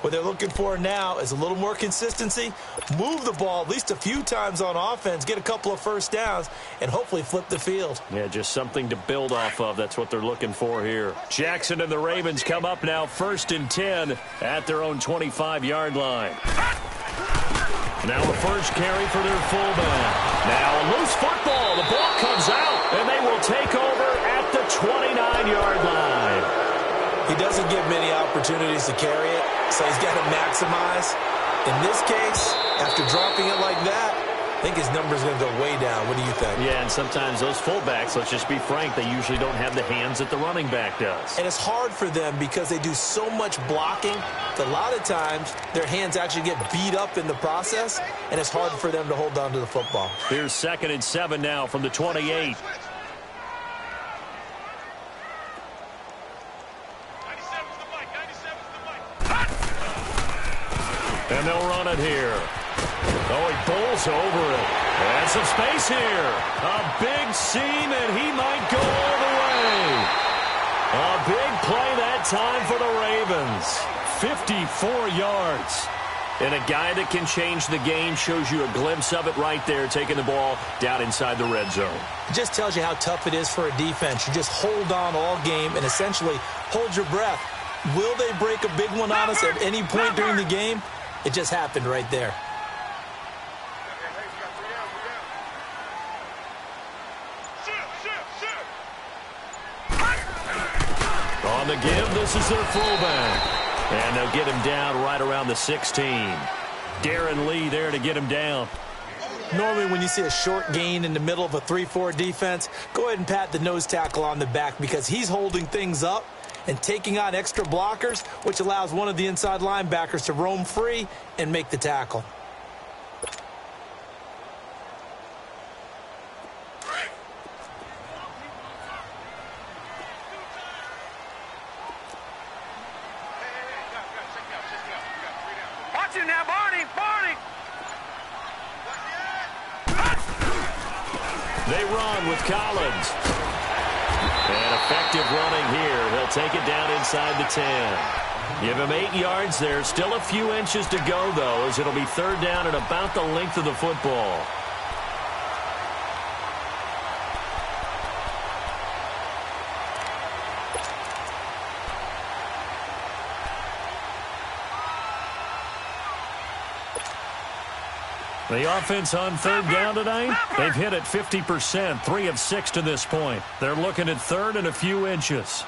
What they're looking for now is a little more consistency, move the ball at least a few times on offense, get a couple of first downs, and hopefully flip the field. Yeah, just something to build off of. That's what they're looking for here. Jackson and the Ravens come up now 1st and 10 at their own 25-yard line. Now the first carry for their fullback. Now a loose football. The ball comes out, and they will take over at the 29-yard line. He doesn't give many opportunities to carry it, so he's got to maximize. In this case, after dropping it like that, I think his number's going to go way down. What do you think? Yeah, and sometimes those fullbacks, let's just be frank, they usually don't have the hands that the running back does. And it's hard for them because they do so much blocking that a lot of times their hands actually get beat up in the process, and it's hard for them to hold on to the football. Here's 2nd and 7 now from the 28. And they'll run it here. Oh, he bowls over it. And some space here. A big seam, and he might go all the way. A big play that time for the Ravens. 54 yards. And a guy that can change the game, shows you a glimpse of it right there, taking the ball down inside the red zone. It just tells you how tough it is for a defense. You just hold on all game and essentially hold your breath. Will they break a big one on us at any point during the game? It just happened right there. On the give, this is their fullback. And they'll get him down right around the 16. Darren Lee there to get him down. Normally when you see a short gain in the middle of a 3-4 defense, go ahead and pat the nose tackle on the back because he's holding things up and taking on extra blockers, which allows one of the inside linebackers to roam free and make the tackle. Watch it now, Barney! Barney! They run with Collins. And effective running here. He'll take it down inside the 10. Give him 8 yards there. Still a few inches to go, though, as it'll be 3rd down at about the length of the football. The offense on 3rd down tonight, they've hit it 50%, 3 of 6 to this point. They're looking at 3rd and a few inches.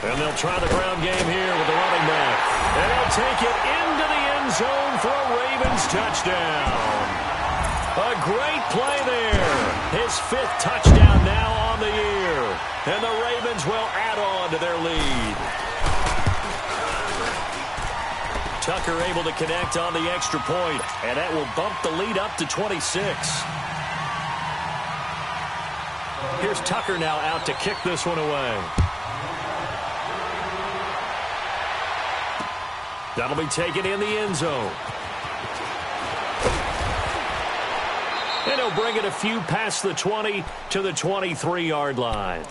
And they'll try the ground game here with the running back. And they'll take it into the end zone for a Ravens touchdown. A great play there. His 5th touchdown now on the year. And the Ravens will add on to their lead. Tucker able to connect on the extra point, and that will bump the lead up to 26. Here's Tucker now out to kick this one away. That'll be taken in the end zone. And he'll bring it a few past the 20 to the 23-yard line.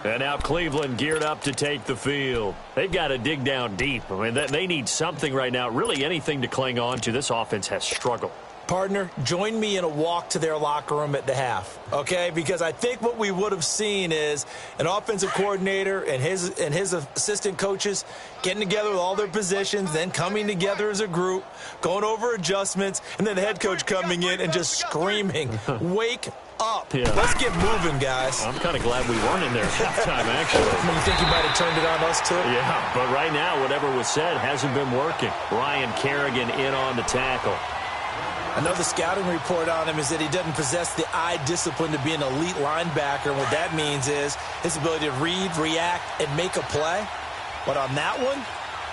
And now Cleveland geared up to take the field. They've got to dig down deep. I mean, they need something right now, really anything to cling on to. This offense has struggled. Partner, join me in a walk to their locker room at the half, okay? Because I think what we would have seen is an offensive coordinator and his assistant coaches getting together with all their positions, then coming together as a group, going over adjustments, and then the head coach coming in and just screaming, wake up. Yeah. Let's get moving, guys. I'm kind of glad we weren't in there at halftime, actually. You think you might have turned it on us, too? Yeah, but right now, whatever was said hasn't been working. Ryan Kerrigan in on the tackle. I know the scouting report on him is that he doesn't possess the eye discipline to be an elite linebacker. And what that means is his ability to read, react, and make a play. But on that one,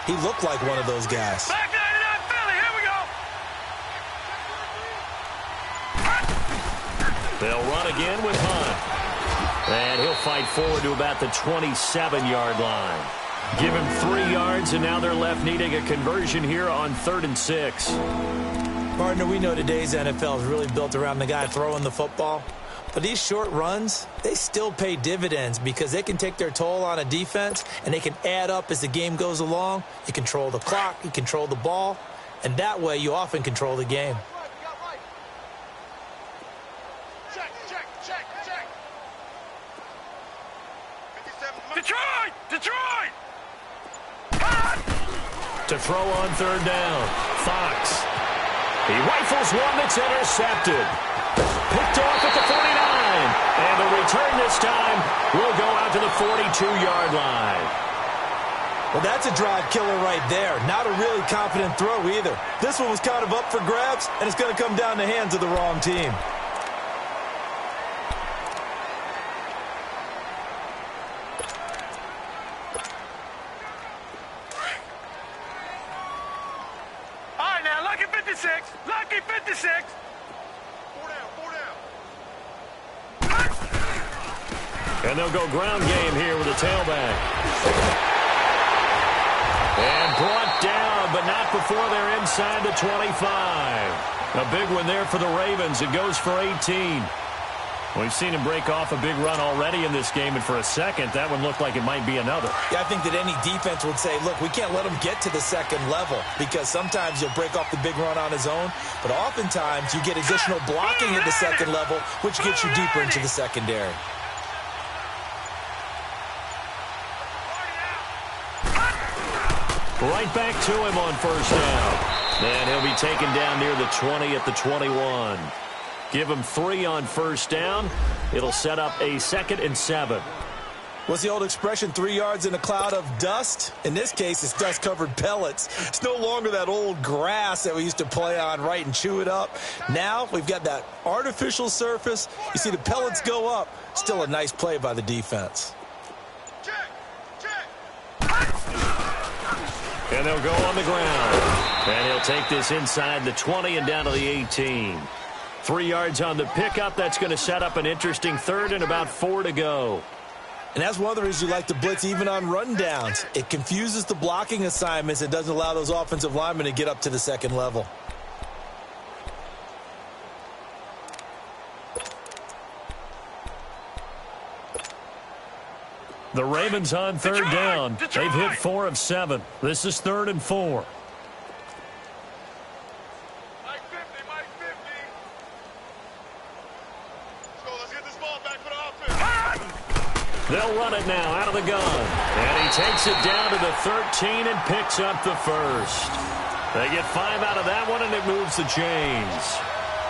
he looked like one of those guys. Back 99 Philly, here we go. They'll run again with Hunt. And he'll fight forward to about the 27-yard line. Give him 3 yards, and now they're left needing a conversion here on 3rd and 6. Partner, we know today's NFL is really built around the guy throwing the football. But these short runs, they still pay dividends because they can take their toll on a defense and they can add up as the game goes along. You control the clock, you control the ball, and that way you often control the game. Detroit! To throw on 3rd down, Fox. He rifles one that's intercepted. Picked off at the 49. And the return this time will go out to the 42-yard line. Well, that's a drive killer right there. Not a really confident throw either. This one was kind of up for grabs, and it's going to come down the hands of the wrong team. Lucky 56. 4 down. And they'll go ground game here with a tailback. And brought down, but not before they're inside the 25. A big one there for the Ravens. It goes for 18. We've seen him break off a big run already in this game, and for a second, that one looked like it might be another. Yeah, I think that any defense would say, look, we can't let him get to the second level because sometimes he'll break off the big run on his own, but oftentimes you get additional blocking at the second level, which gets you deeper into the secondary. Right back to him on 1st down. And he'll be taken down near the 20 at the 21. Give him 3 on 1st down. It'll set up a 2nd and 7. What's the old expression, 3 yards in a cloud of dust? In this case, it's dust-covered pellets. It's no longer that old grass that we used to play on, right, and chew it up. Now we've got that artificial surface. You see the pellets go up. Still a nice play by the defense. And they'll go on the ground. And he'll take this inside the 20 and down to the 18. 3 yards on the pickup. That's going to set up an interesting 3rd and about 4 to go. And that's one of the reasons you like to blitz even on rundowns. It confuses the blocking assignments. It doesn't allow those offensive linemen to get up to the second level. The Ravens on 3rd down. They've hit 4 of 7. This is 3rd and 4. They'll run it now out of the gun. And he takes it down to the 13 and picks up the 1st. They get 5 out of that one, and it moves the chains.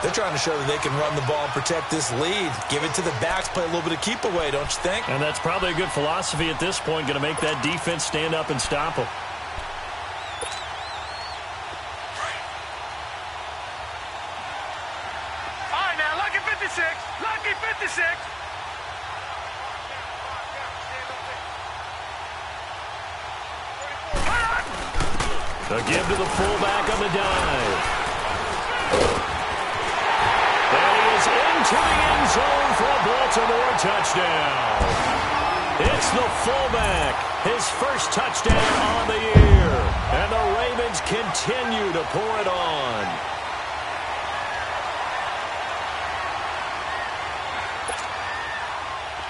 They're trying to show that they can run the ball and protect this lead. Give it to the backs, play a little bit of keep away, don't you think? And that's probably a good philosophy at this point, going to make that defense stand up and stop them. All right, now, lucky 56. Lucky 56. A give to the fullback on the dive. And he is into the end zone for a Baltimore touchdown. It's the fullback, his first touchdown on the year. And the Ravens continue to pour it on.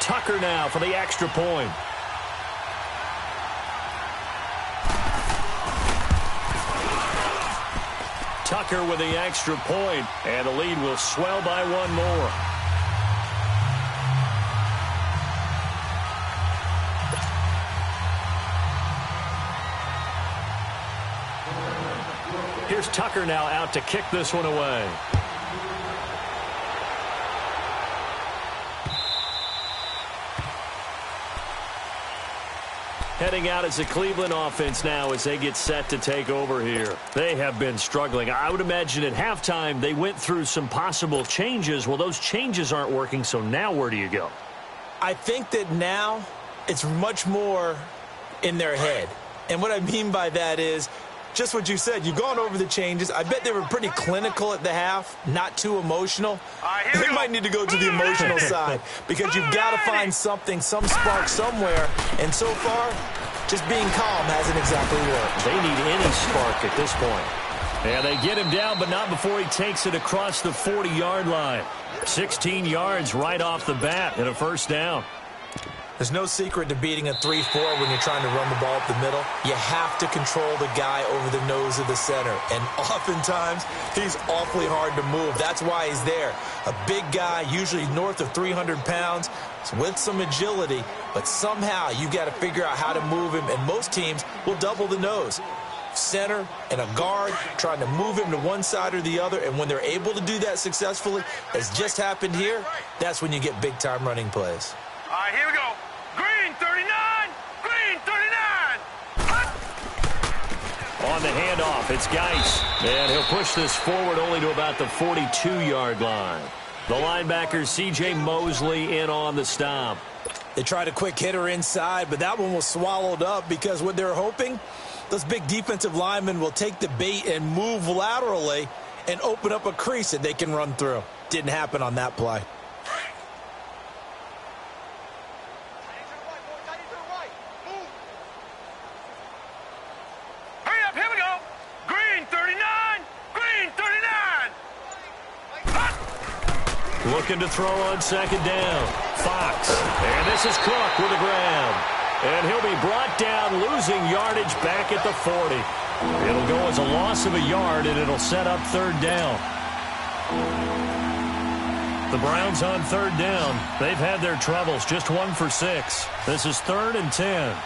Tucker now for the extra point. Tucker with the extra point, and the lead will swell by one more. Here's Tucker now out to kick this one away. Heading out as the Cleveland offense now as they get set to take over here. They have been struggling. I would imagine at halftime they went through some possible changes. Well, those changes aren't working, so now where do you go? I think that now it's much more in their head. And what I mean by that is just what you said. You've gone over the changes. I bet they were pretty clinical at the half, not too emotional. They might need to go to the emotional side because you've got to find something, some spark somewhere. And so far, just being calm hasn't exactly worked. They need any spark at this point. And they get him down, but not before he takes it across the 40-yard line. 16 yards right off the bat and a first down. There's no secret to beating a 3-4 when you're trying to run the ball up the middle. You have to control the guy over the nose of the center. And oftentimes, he's awfully hard to move. That's why he's there. A big guy, usually north of 300 pounds, with some agility. But somehow, you've got to figure out how to move him. And most teams will double the nose. Center and a guard trying to move him to one side or the other. And when they're able to do that successfully, as just happened here, that's when you get big-time running plays. All right, here we go. Green 39, green 39. On the handoff, it's Geis. And he'll push this forward only to about the 42-yard line. The linebacker, C.J. Mosley, in on the stop. They tried a quick hitter inside, but that one was swallowed up because what they're hoping, those big defensive linemen will take the bait and move laterally and open up a crease that they can run through. Didn't happen on that play. Looking to throw on second down. Fox. And this is Cook with the grab. And he'll be brought down, losing yardage back at the 40. It'll go as a loss of a yard, and it'll set up third down. The Browns on third down. They've had their troubles, just 1 for 6. This is 3rd and 10.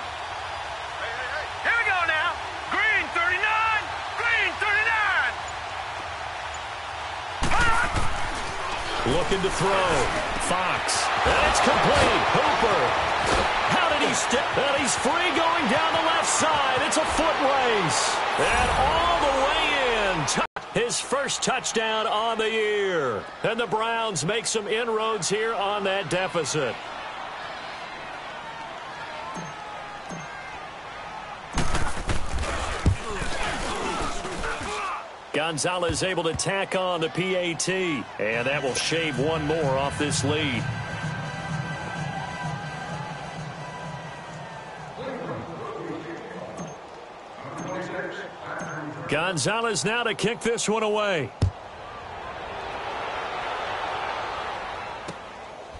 Looking to throw. Fox. And it's complete. Hooper. How did he step? And he's free going down the left side. It's a foot race. And all the way in. His first touchdown on the year. And the Browns make some inroads here on that deficit. Gonzalez able to tack on the PAT, and that will shave one more off this lead. Gonzalez now to kick this one away.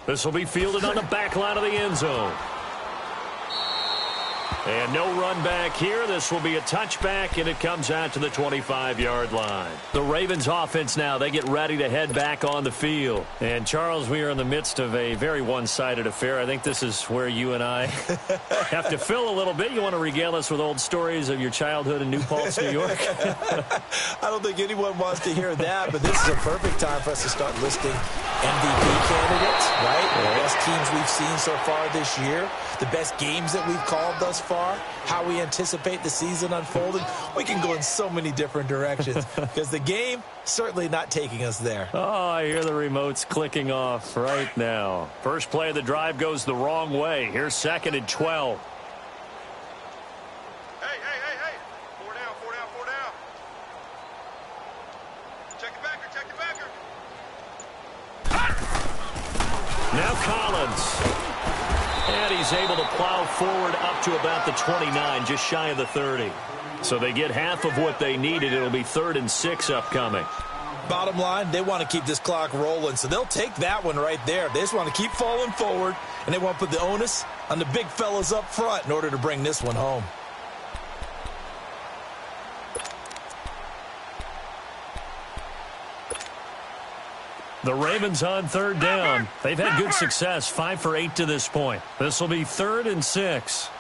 This will be fielded on the back line of the end zone. And no run back here. This will be a touchback, and it comes out to the 25-yard line. The Ravens offense now, they get ready to head back on the field. And, Charles, we are in the midst of a very one-sided affair. I think this is where you and I have to fill a little bit. You want to regale us with old stories of your childhood in New Paltz, New York? I don't think anyone wants to hear that, but this is a perfect time for us to start listing MVP candidates, right? The best teams we've seen so far this year, the best games that we've called thus far, how we anticipate the season unfolding. We can go in so many different directions because the game certainly not taking us there. Oh, I hear the remotes clicking off right now. First play of the drive goes the wrong way. Here's 2nd and 12. Hey. 4 down. Check the backer. Now Collins. And he's able to plow forward up to about the 29, just shy of the 30. So they get half of what they needed. It'll be 3rd and 6 upcoming. Bottom line, they want to keep this clock rolling, so they'll take that one right there. They just want to keep falling forward, and they want to put the onus on the big fellas up front in order to bring this one home. The Ravens on third down. They've had good success, 5 for 8 to this point. This will be 3rd and 6.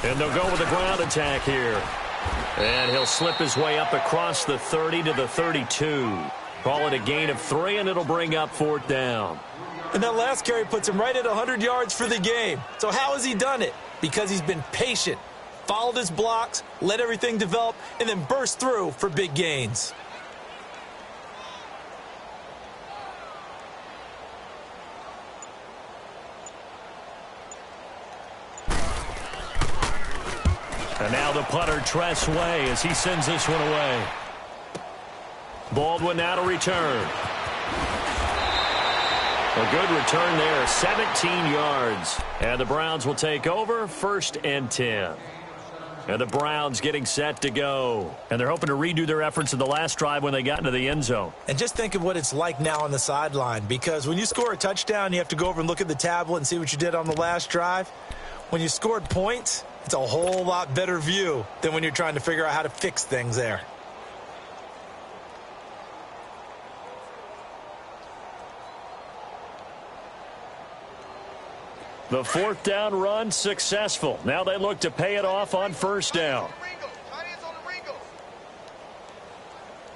And they'll go with a ground attack here. And he'll slip his way up across the 30 to the 32. Call it a gain of 3, and it'll bring up 4th down. And that last carry puts him right at 100 yards for the game. So how has he done it? Because he's been patient, followed his blocks, let everything develop, and then burst through for big gains. And now the punter, Tress Way, as he sends this one away. Baldwin now to return. A good return there, 17 yards. And the Browns will take over, 1st and 10. And the Browns getting set to go. And they're hoping to redo their efforts in the last drive when they got into the end zone. And just think of what it's like now on the sideline, because when you score a touchdown, you have to go over and look at the tablet and see what you did on the last drive. When you scored points, it's a whole lot better view than when you're trying to figure out how to fix things there. The 4th down run successful. Now they look to pay it off on 1st down.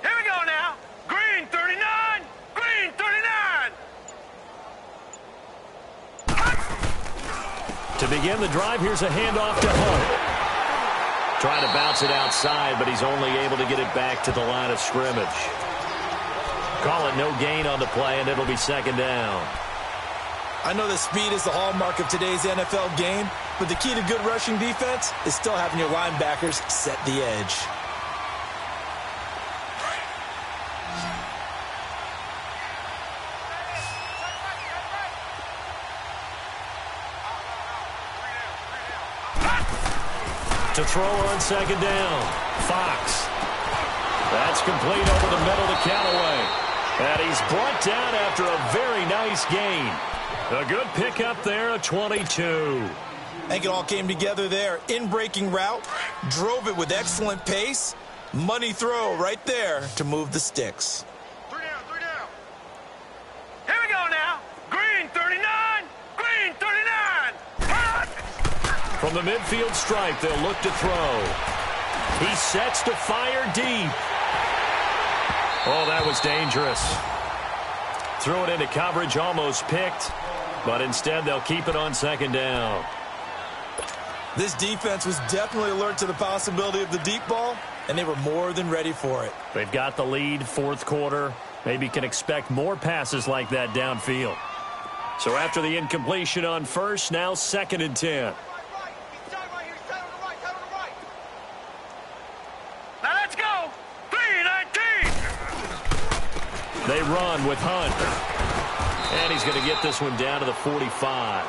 Here we go now. Green 39. Green 39. To begin the drive, here's a handoff to Hunt. Trying to bounce it outside, but he's only able to get it back to the line of scrimmage. Call it no gain on the play, and it'll be 2nd down. I know that speed is the hallmark of today's NFL game, but the key to good rushing defense is still having your linebackers set the edge. To throw on 2nd down, Fox. That's complete over the middle to Callaway. And he's brought down after a very nice gain. A good pickup there at 22. I think it all came together there. In-breaking route, drove it with excellent pace. Money throw right there to move the sticks. 3 down. Here we go now. Green 39. Green 39. From the midfield stripe, they'll look to throw. He sets to fire deep. Oh, that was dangerous. Threw it into coverage, almost picked. But instead, they'll keep it on 2nd down. This defense was definitely alert to the possibility of the deep ball, and they were more than ready for it. They've got the lead, 4th quarter. Maybe can expect more passes like that downfield. So after the incompletion on 1st, now 2nd and 10. Now let's go. 3-19. They run with Hunt. And he's going to get this one down to the 45.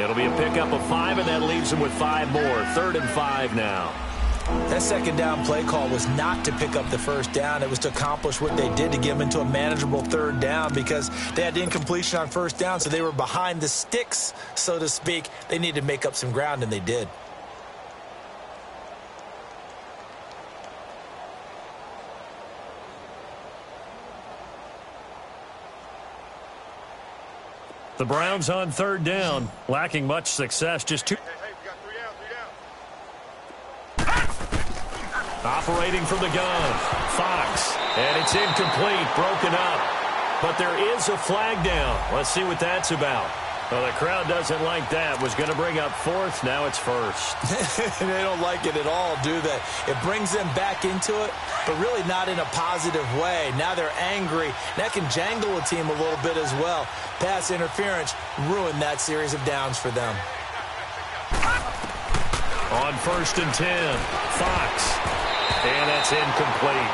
It'll be a pickup of 5, and that leaves him with 5 more. 3rd and 5 now. That 2nd down play call was not to pick up the 1st down. It was to accomplish what they did to get them into a manageable 3rd down, because they had incompletion on 1st down, so they were behind the sticks, so to speak. They needed to make up some ground, and they did. The Browns on 3rd down, lacking much success. Just 2. Hey, we got 3 down. Operating from the gun, Fox. And it's incomplete, broken up. But there is a flag down. Let's see what that's about. Well, the crowd doesn't like that. Was going to bring up 4th. Now it's 1st. They don't like it at all, do they? It brings them back into it, but really not in a positive way. Now they're angry. That can jangle a team a little bit as well. Pass interference ruined that series of downs for them. On 1st and 10, Fox. And that's incomplete.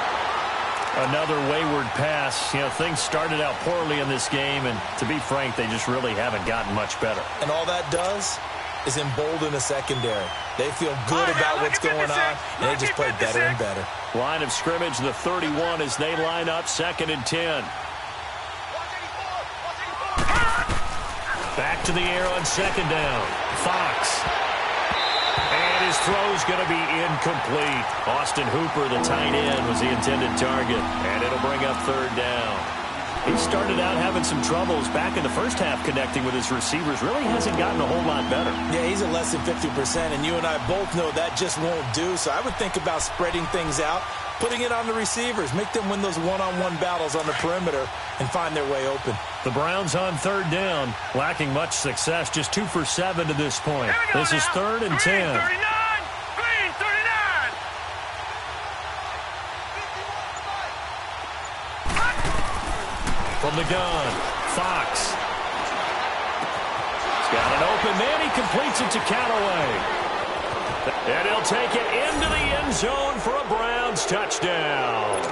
Another wayward pass. You know, things started out poorly in this game, and to be frank, they just really haven't gotten much better. And all that does is embolden the secondary. They feel good about what's going on, and they just play better and better. Line of scrimmage, the 31, as they line up 2nd and 10. Back to the air on 2nd down. Fox. And his throw's going to be incomplete. Austin Hooper, the tight end, was the intended target. And it'll bring up 3rd down. He started out having some troubles back in the first half connecting with his receivers. Really hasn't gotten a whole lot better. Yeah, he's at less than 50%, and you and I both know that just won't do. So I would think about spreading things out, putting it on the receivers, make them win those one-on-one battles on the perimeter and find their way open. The Browns on 3rd down, lacking much success, just 2 for 7 to this point. This is 3rd and 10. Green 39. From the gun, Fox. He's got an open man. He completes it to Callaway. And he'll take it into the end zone for a Browns touchdown.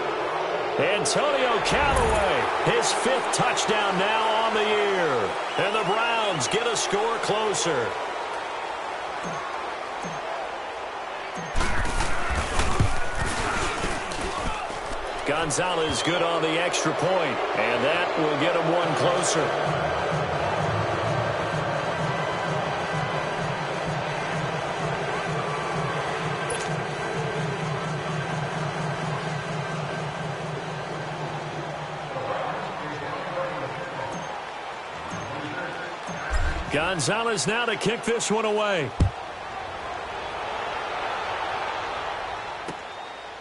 Antonio Callaway, his 5th touchdown now on the year. And the Browns get a score closer. Gonzalez good on the extra point, and that will get him one closer. Gonzalez now to kick this one away.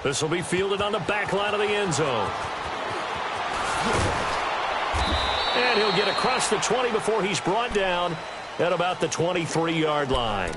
This will be fielded on the back line of the end zone. And he'll get across the 20 before he's brought down at about the 23-yard line.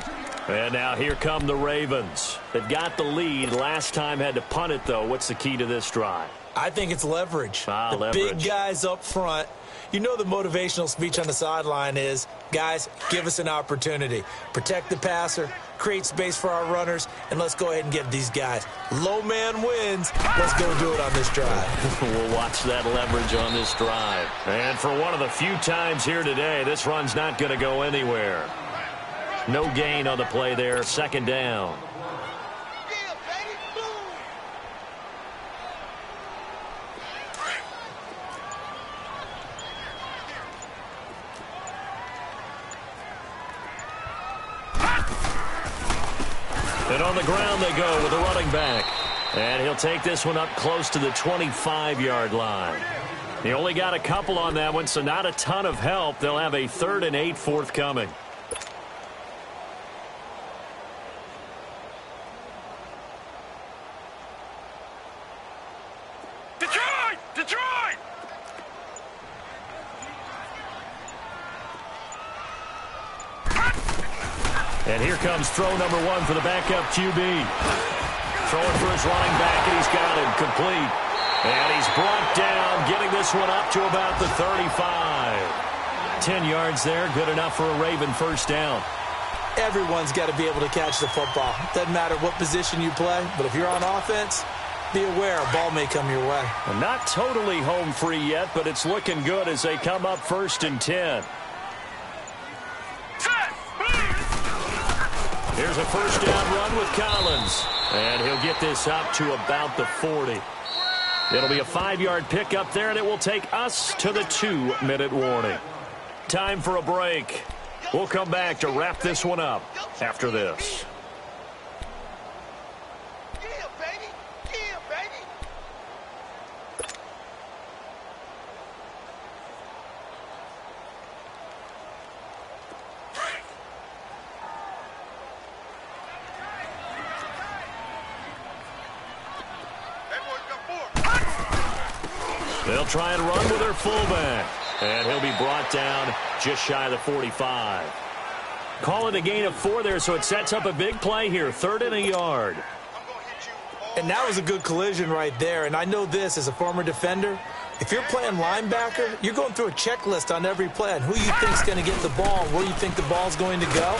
And now here come the Ravens. They've got the lead. Last time had to punt it, though. What's the key to this drive? I think it's leverage. Leverage. Big guys up front. You know the motivational speech on the sideline is, guys, give us an opportunity. Protect the passer, create space for our runners, and let's go ahead and get these guys. Low man wins. Let's go do it on this drive. We'll watch that leverage on this drive. And for one of the few times here today, this run's not going to go anywhere. No gain on the play there. 2nd down. And on the ground they go with a running back. And he'll take this one up close to the 25-yard line. He only got a couple on that one, so not a ton of help. They'll have a 3rd and 8 forthcoming. Detroit! Detroit! And here comes throw number 1 for the backup QB. Throwing for his running back, and he's got him complete. And he's brought down, getting this one up to about the 35. 10 yards there, good enough for a Raven 1st down. Everyone's got to be able to catch the football. Doesn't matter what position you play, but if you're on offense, be aware a ball may come your way. Well, not totally home free yet, but it's looking good as they come up 1st and 10. Here's a 1st down run with Collins. And he'll get this up to about the 40. It'll be a 5-yard pickup there, and it will take us to the 2-minute warning. Time for a break. We'll come back to wrap this one up after this. They'll try and run with their fullback. And he'll be brought down just shy of the 45. Call it a gain of 4 there, so it sets up a big play here. 3rd and a yard. And that was a good collision right there. And I know this as a former defender. If you're playing linebacker, you're going through a checklist on every play on who you think's going to get the ball and where you think the ball's going to go.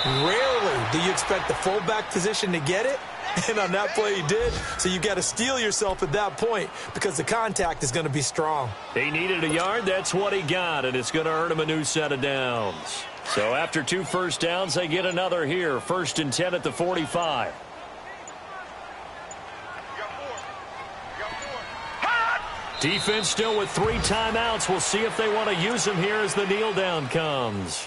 Rarely do you expect the fullback position to get it, and on that play he did. So you got to steel yourself at that point because the contact is going to be strong. He needed a yard. That's what he got, and it's going to earn him a new set of downs. So after 2 first downs, they get another here. 1st and 10 at the 45. Defense still with 3 timeouts. We'll see if they want to use them here as the kneel down comes.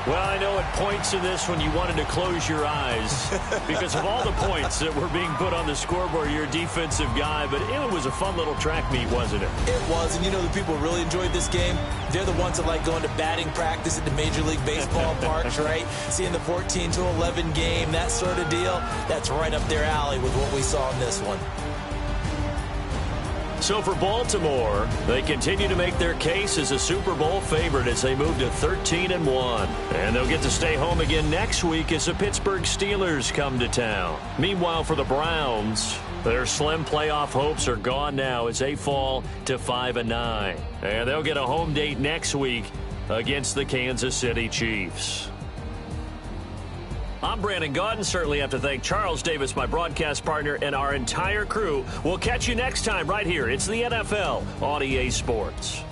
Well, I know at points in this when you wanted to close your eyes because of all the points that were being put on the scoreboard. You're a defensive guy, but it was a fun little track meet, wasn't it? It was, and you know the people who really enjoyed this game? They're the ones that like going to batting practice at the Major League Baseball parks, right? Seeing the 14-11 game, that sort of deal. That's right up their alley with what we saw in this one. So for Baltimore, they continue to make their case as a Super Bowl favorite as they move to 13-1. And they'll get to stay home again next week as the Pittsburgh Steelers come to town. Meanwhile, for the Browns, their slim playoff hopes are gone now as they fall to 5-9. And they'll get a home date next week against the Kansas City Chiefs. I'm Brandon Gaudin. Certainly have to thank Charles Davis, my broadcast partner, and our entire crew. We'll catch you next time right here. It's the NFL on EA Sports.